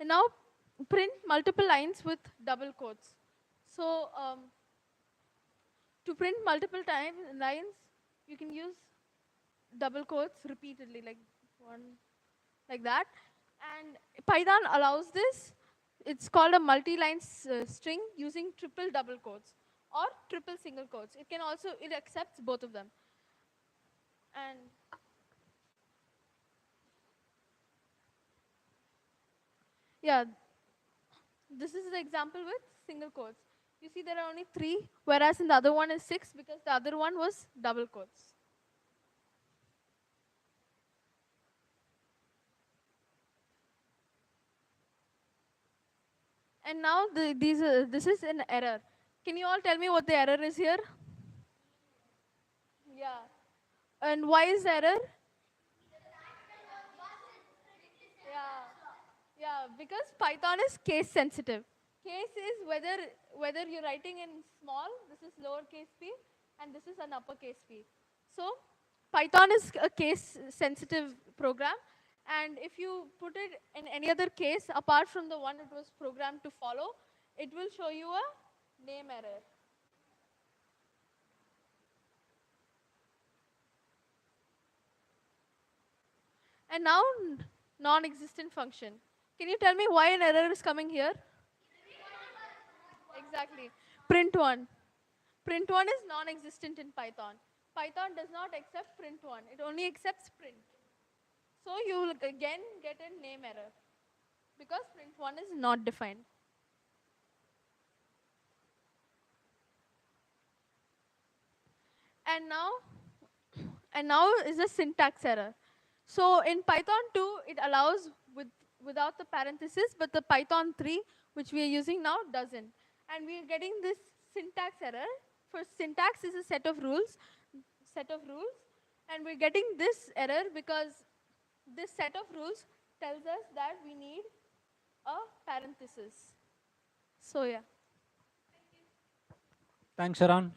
And now print multiple lines with double quotes. So to print multiple lines, you can use double quotes repeatedly, like one, like that. And Python allows this. It's called a multi-line string using triple double quotes or triple single quotes. It accepts both of them. And yeah, this is the example with single quotes. You see there are only 3, whereas in the other one is 6 because the other one was double quotes. And now this is an error. Can you all tell me what the error is here? Yeah. And why is the error? Yeah. Yeah, because Python is case sensitive. Case is whether you're writing in small, this is lowercase p, and this is an uppercase p. So Python is a case sensitive program, and if you put it in any other case apart from the one it was programmed to follow, it will show you a name error. And now non-existent function. Can you tell me why an error is coming here? Exactly. Print one. Print one is non-existent in Python. Python does not accept print one. It only accepts print. So you will again get a name error because print one is not defined. And now, and now is a syntax error. So in Python 2, it allows without the parenthesis, but the Python 3, which we are using now, doesn't. And we are getting this syntax error. For syntax is a set of rules, and we're getting this error because this set of rules tells us that we need a parenthesis. So yeah. Thanks, Sharan.